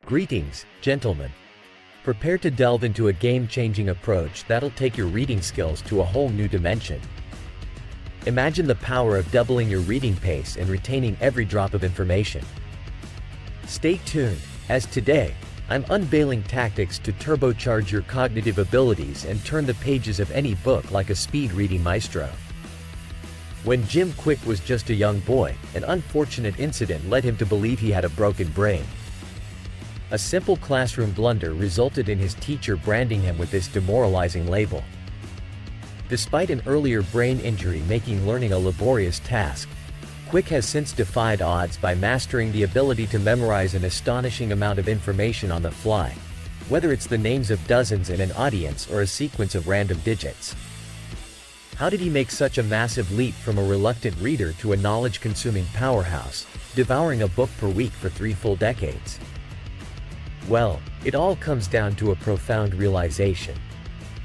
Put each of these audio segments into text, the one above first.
Greetings, gentlemen. Prepare to delve into a game-changing approach that'll take your reading skills to a whole new dimension. Imagine the power of doubling your reading pace and retaining every drop of information. Stay tuned, as today, I'm unveiling tactics to turbocharge your cognitive abilities and turn the pages of any book like a speed-reading maestro. When Jim Quick was just a young boy, an unfortunate incident led him to believe he had a broken brain. A simple classroom blunder resulted in his teacher branding him with this demoralizing label. Despite an earlier brain injury making learning a laborious task, Quick has since defied odds by mastering the ability to memorize an astonishing amount of information on the fly, whether it's the names of dozens in an audience or a sequence of random digits. How did he make such a massive leap from a reluctant reader to a knowledge-consuming powerhouse, devouring a book per week for 3 full decades? Well, it all comes down to a profound realization.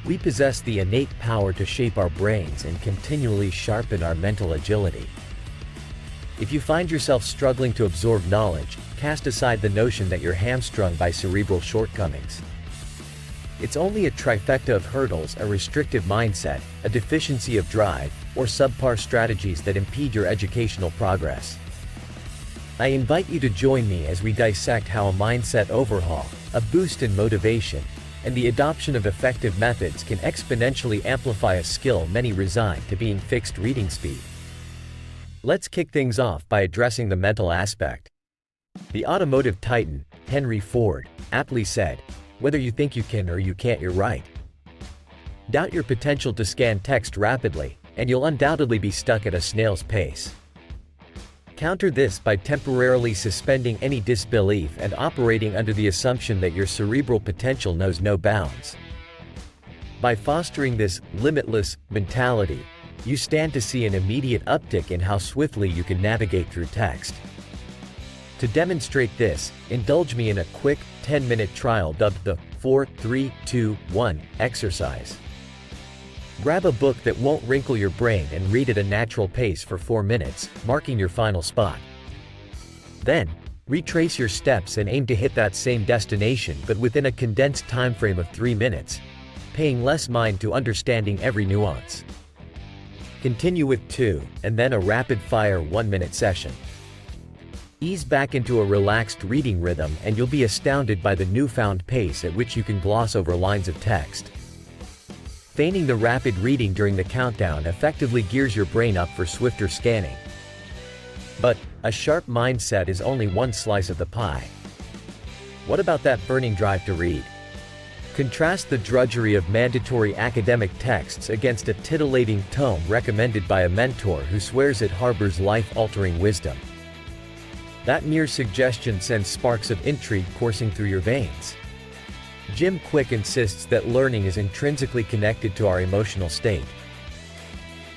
We possess the innate power to shape our brains and continually sharpen our mental agility. If you find yourself struggling to absorb knowledge, cast aside the notion that you're hamstrung by cerebral shortcomings. It's only a trifecta of hurdles: a restrictive mindset, a deficiency of drive, or subpar strategies that impede your educational progress. I invite you to join me as we dissect how a mindset overhaul, a boost in motivation, and the adoption of effective methods can exponentially amplify a skill many resign to being fixed reading speed. Let's kick things off by addressing the mental aspect. The automotive titan, Henry Ford, aptly said, "Whether you think you can or you can't, you're right." Doubt your potential to scan text rapidly, and you'll undoubtedly be stuck at a snail's pace. Counter this by temporarily suspending any disbelief and operating under the assumption that your cerebral potential knows no bounds. By fostering this limitless mentality, you stand to see an immediate uptick in how swiftly you can navigate through text. To demonstrate this, indulge me in a quick 10-minute trial dubbed the 4-3-2-1 exercise. Grab a book that won't wrinkle your brain and read at a natural pace for 4 minutes, marking your final spot. Then, retrace your steps and aim to hit that same destination but within a condensed time frame of 3 minutes, paying less mind to understanding every nuance. Continue with 2, and then a rapid-fire 1-minute session. Ease back into a relaxed reading rhythm and you'll be astounded by the newfound pace at which you can gloss over lines of text. Feigning the rapid reading during the countdown effectively gears your brain up for swifter scanning. But a sharp mindset is only one slice of the pie. What about that burning drive to read? Contrast the drudgery of mandatory academic texts against a titillating tome recommended by a mentor who swears it harbors life-altering wisdom. That mere suggestion sends sparks of intrigue coursing through your veins. Jim Quick insists that learning is intrinsically connected to our emotional state.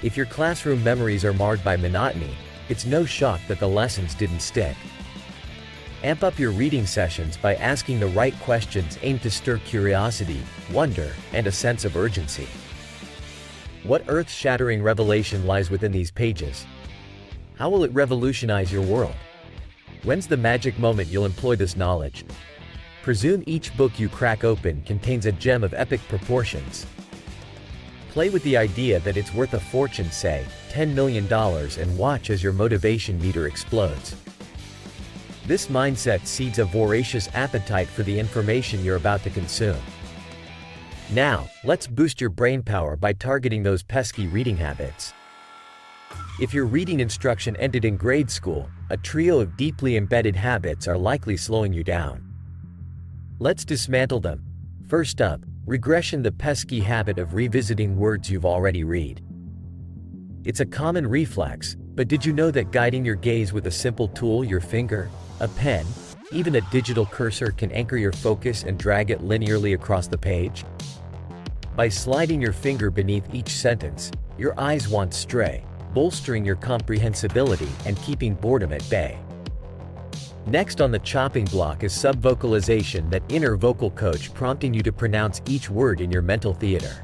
If your classroom memories are marred by monotony, it's no shock that the lessons didn't stick. Amp up your reading sessions by asking the right questions aimed to stir curiosity, wonder, and a sense of urgency. What earth-shattering revelation lies within these pages? How will it revolutionize your world? When's the magic moment you'll employ this knowledge? Presume each book you crack open contains a gem of epic proportions. Play with the idea that it's worth a fortune, say, $10 million, and watch as your motivation meter explodes. This mindset seeds a voracious appetite for the information you're about to consume. Now, let's boost your brain power by targeting those pesky reading habits. If your reading instruction ended in grade school, a trio of deeply embedded habits are likely slowing you down. Let's dismantle them. First up, regression: the pesky habit of revisiting words you've already read. It's a common reflex, but did you know that guiding your gaze with a simple tool, your finger, a pen, even a digital cursor, can anchor your focus and drag it linearly across the page? By sliding your finger beneath each sentence, your eyes won't stray, bolstering your comprehensibility and keeping boredom at bay. Next on the chopping block is subvocalization, that inner vocal coach prompting you to pronounce each word in your mental theater.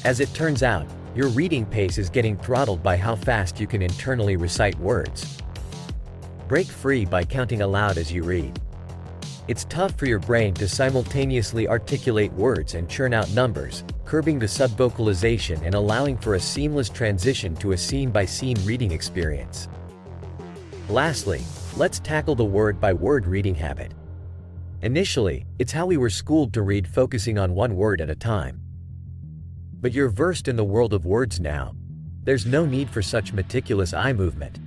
As it turns out, your reading pace is getting throttled by how fast you can internally recite words. Break free by counting aloud as you read. It's tough for your brain to simultaneously articulate words and churn out numbers, curbing the subvocalization and allowing for a seamless transition to a scene-by-scene reading experience. Lastly, let's tackle the word-by-word reading habit. Initially, it's how we were schooled to read, focusing on one word at a time. But you're versed in the world of words now. There's no need for such meticulous eye movement.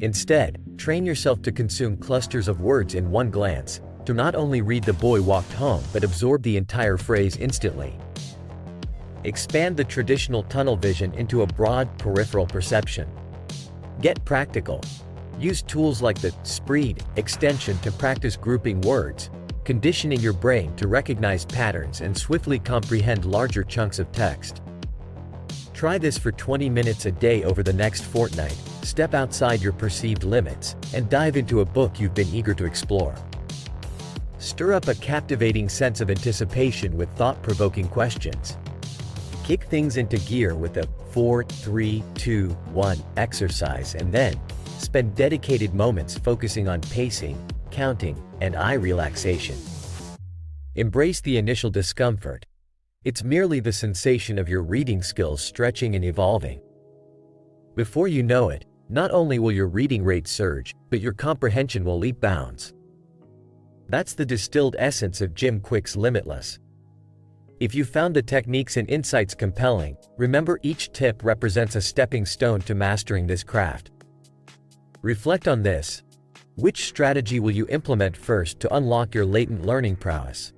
Instead, train yourself to consume clusters of words in one glance, to not only read "the boy walked home" but absorb the entire phrase instantly. Expand the traditional tunnel vision into a broad, peripheral perception. Get practical. Use tools like the SPREED extension to practice grouping words, conditioning your brain to recognize patterns and swiftly comprehend larger chunks of text. Try this for 20 minutes a day over the next fortnight, step outside your perceived limits, and dive into a book you've been eager to explore. Stir up a captivating sense of anticipation with thought-provoking questions. Kick things into gear with a 4, 3, 2, 1 exercise, and then spend dedicated moments focusing on pacing, counting, and eye relaxation. Embrace the initial discomfort. It's merely the sensation of your reading skills stretching and evolving. Before you know it, not only will your reading rate surge, but your comprehension will leap bounds. That's the distilled essence of Jim Kwik's Limitless. If you found the techniques and insights compelling, remember each tip represents a stepping stone to mastering this craft. Reflect on this. Which strategy will you implement first to unlock your latent learning prowess?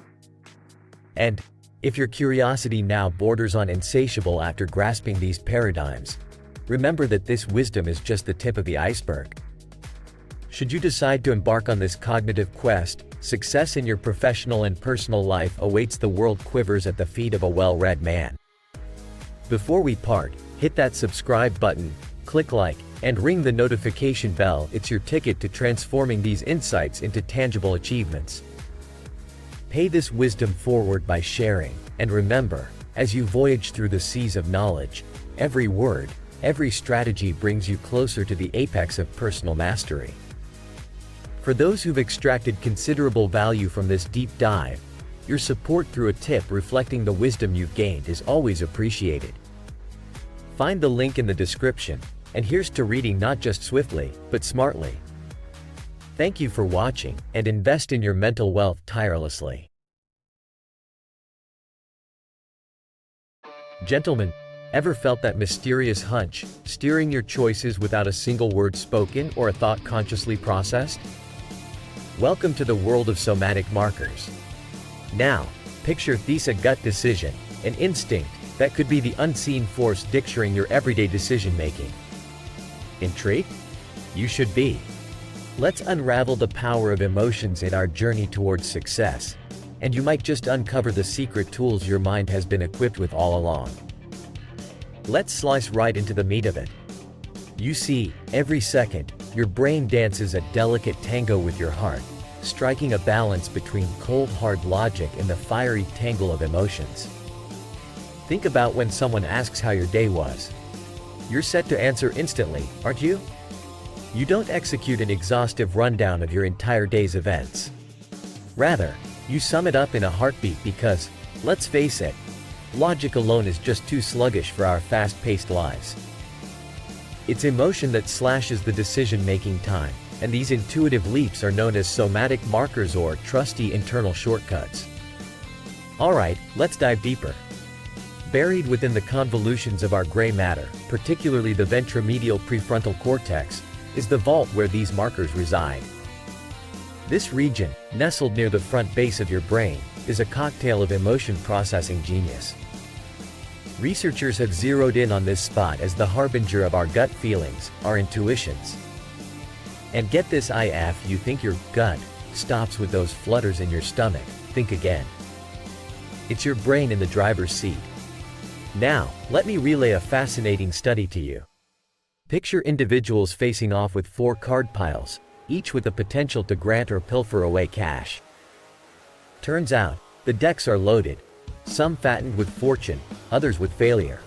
And if your curiosity now borders on insatiable after grasping these paradigms, remember that this wisdom is just the tip of the iceberg. Should you decide to embark on this cognitive quest, success in your professional and personal life awaits. The world quivers at the feet of a well-read man. Before we part, hit that subscribe button, click like, and ring the notification bell. It's your ticket to transforming these insights into tangible achievements. Pay this wisdom forward by sharing, and remember, as you voyage through the seas of knowledge, every word, every strategy brings you closer to the apex of personal mastery. For those who've extracted considerable value from this deep dive, your support through a tip reflecting the wisdom you've gained is always appreciated. Find the link in the description, and here's to reading not just swiftly, but smartly. Thank you for watching, and invest in your mental wealth tirelessly. Gentlemen, ever felt that mysterious hunch, steering your choices without a single word spoken or a thought consciously processed? Welcome to the world of somatic markers. Now, picture a gut decision, an instinct that could be the unseen force dictating your everyday decision-making. Intrigued? You should be. Let's unravel the power of emotions in our journey towards success, and you might just uncover the secret tools your mind has been equipped with all along. Let's slice right into the meat of it. You see, every second, your brain dances a delicate tango with your heart, striking a balance between cold hard logic and the fiery tangle of emotions. Think about when someone asks how your day was. You're set to answer instantly, aren't you? You don't execute an exhaustive rundown of your entire day's events. Rather, you sum it up in a heartbeat because, let's face it, logic alone is just too sluggish for our fast-paced lives. It's emotion that slashes the decision-making time, and these intuitive leaps are known as somatic markers or trusty internal shortcuts. Alright, let's dive deeper. Buried within the convolutions of our gray matter, particularly the ventromedial prefrontal cortex, is the vault where these markers reside. This region, nestled near the front base of your brain, is a cocktail of emotion processing genius. Researchers have zeroed in on this spot as the harbinger of our gut feelings, our intuitions. And get this if you think your gut stops with those flutters in your stomach, think again. It's your brain in the driver's seat. Now, let me relay a fascinating study to you. Picture individuals facing off with 4 card piles, each with the potential to grant or pilfer away cash. Turns out, the decks are loaded, some fattened with fortune, others with failure.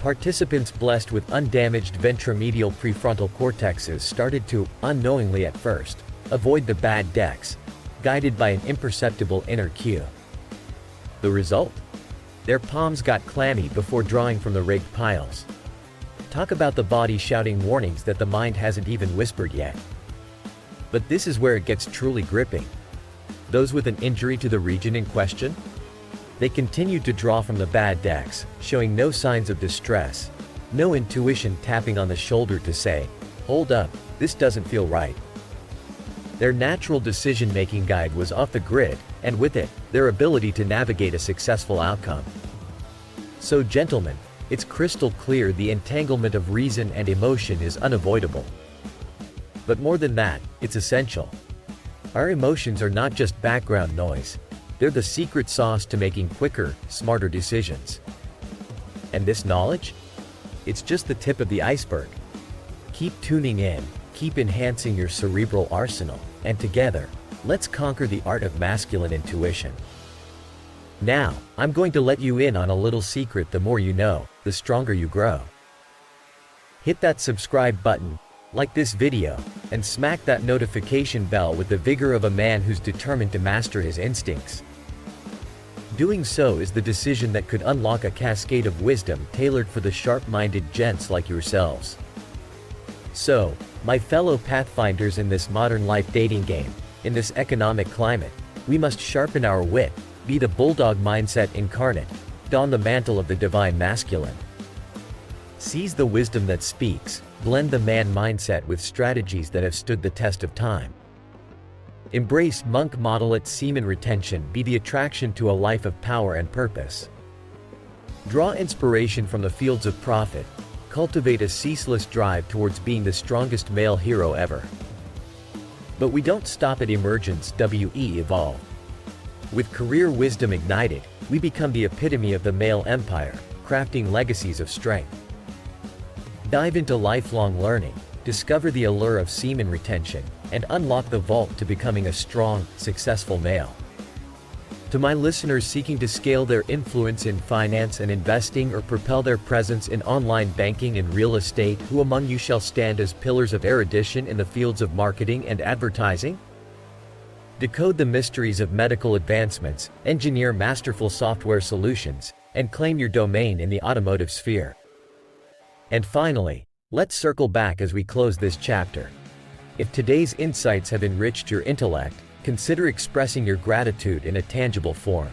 Participants blessed with undamaged ventromedial prefrontal cortexes started to, unknowingly at first, avoid the bad decks, guided by an imperceptible inner cue. The result? Their palms got clammy before drawing from the raked piles. Talk about the body shouting warnings that the mind hasn't even whispered yet. But this is where it gets truly gripping. Those with an injury to the region in question? They continued to draw from the bad decks, showing no signs of distress, no intuition tapping on the shoulder to say, "Hold up, this doesn't feel right." Their natural decision-making guide was off the grid, and with it, their ability to navigate a successful outcome. So gentlemen, it's crystal clear the entanglement of reason and emotion is unavoidable. But more than that, it's essential. Our emotions are not just background noise. They're the secret sauce to making quicker, smarter decisions. And this knowledge? It's just the tip of the iceberg. Keep tuning in, keep enhancing your cerebral arsenal, and together, let's conquer the art of masculine intuition. Now, I'm going to let you in on a little secret: the more you know, the stronger you grow. Hit that subscribe button, like this video, and smack that notification bell with the vigor of a man who's determined to master his instincts. Doing so is the decision that could unlock a cascade of wisdom tailored for the sharp-minded gents like yourselves. So, my fellow pathfinders in this modern life dating game, in this economic climate, we must sharpen our wit, be the bulldog mindset incarnate, don the mantle of the divine masculine. Seize the wisdom that speaks, blend the man mindset with strategies that have stood the test of time. Embrace monk model at semen retention, be the attraction to a life of power and purpose. Draw inspiration from the fields of profit, cultivate a ceaseless drive towards being the strongest male hero ever. But we don't stop at emergence, we evolve. With career wisdom ignited, we become the epitome of the male empire, crafting legacies of strength. Dive into lifelong learning, discover the allure of semen retention, and unlock the vault to becoming a strong, successful male. To my listeners seeking to scale their influence in finance and investing or propel their presence in online banking and real estate, who among you shall stand as pillars of erudition in the fields of marketing and advertising? Decode the mysteries of medical advancements, engineer masterful software solutions, and claim your domain in the automotive sphere. And finally, let's circle back as we close this chapter. If today's insights have enriched your intellect, consider expressing your gratitude in a tangible form.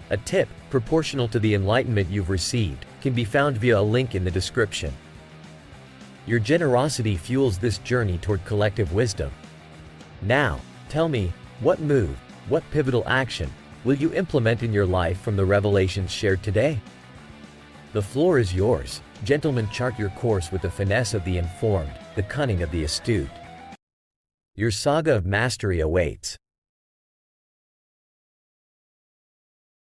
A tip, proportional to the enlightenment you've received, can be found via a link in the description. Your generosity fuels this journey toward collective wisdom. Now, tell me, what move, what pivotal action, will you implement in your life from the revelations shared today? The floor is yours. Gentlemen, chart your course with the finesse of the informed, the cunning of the astute. Your saga of mastery awaits.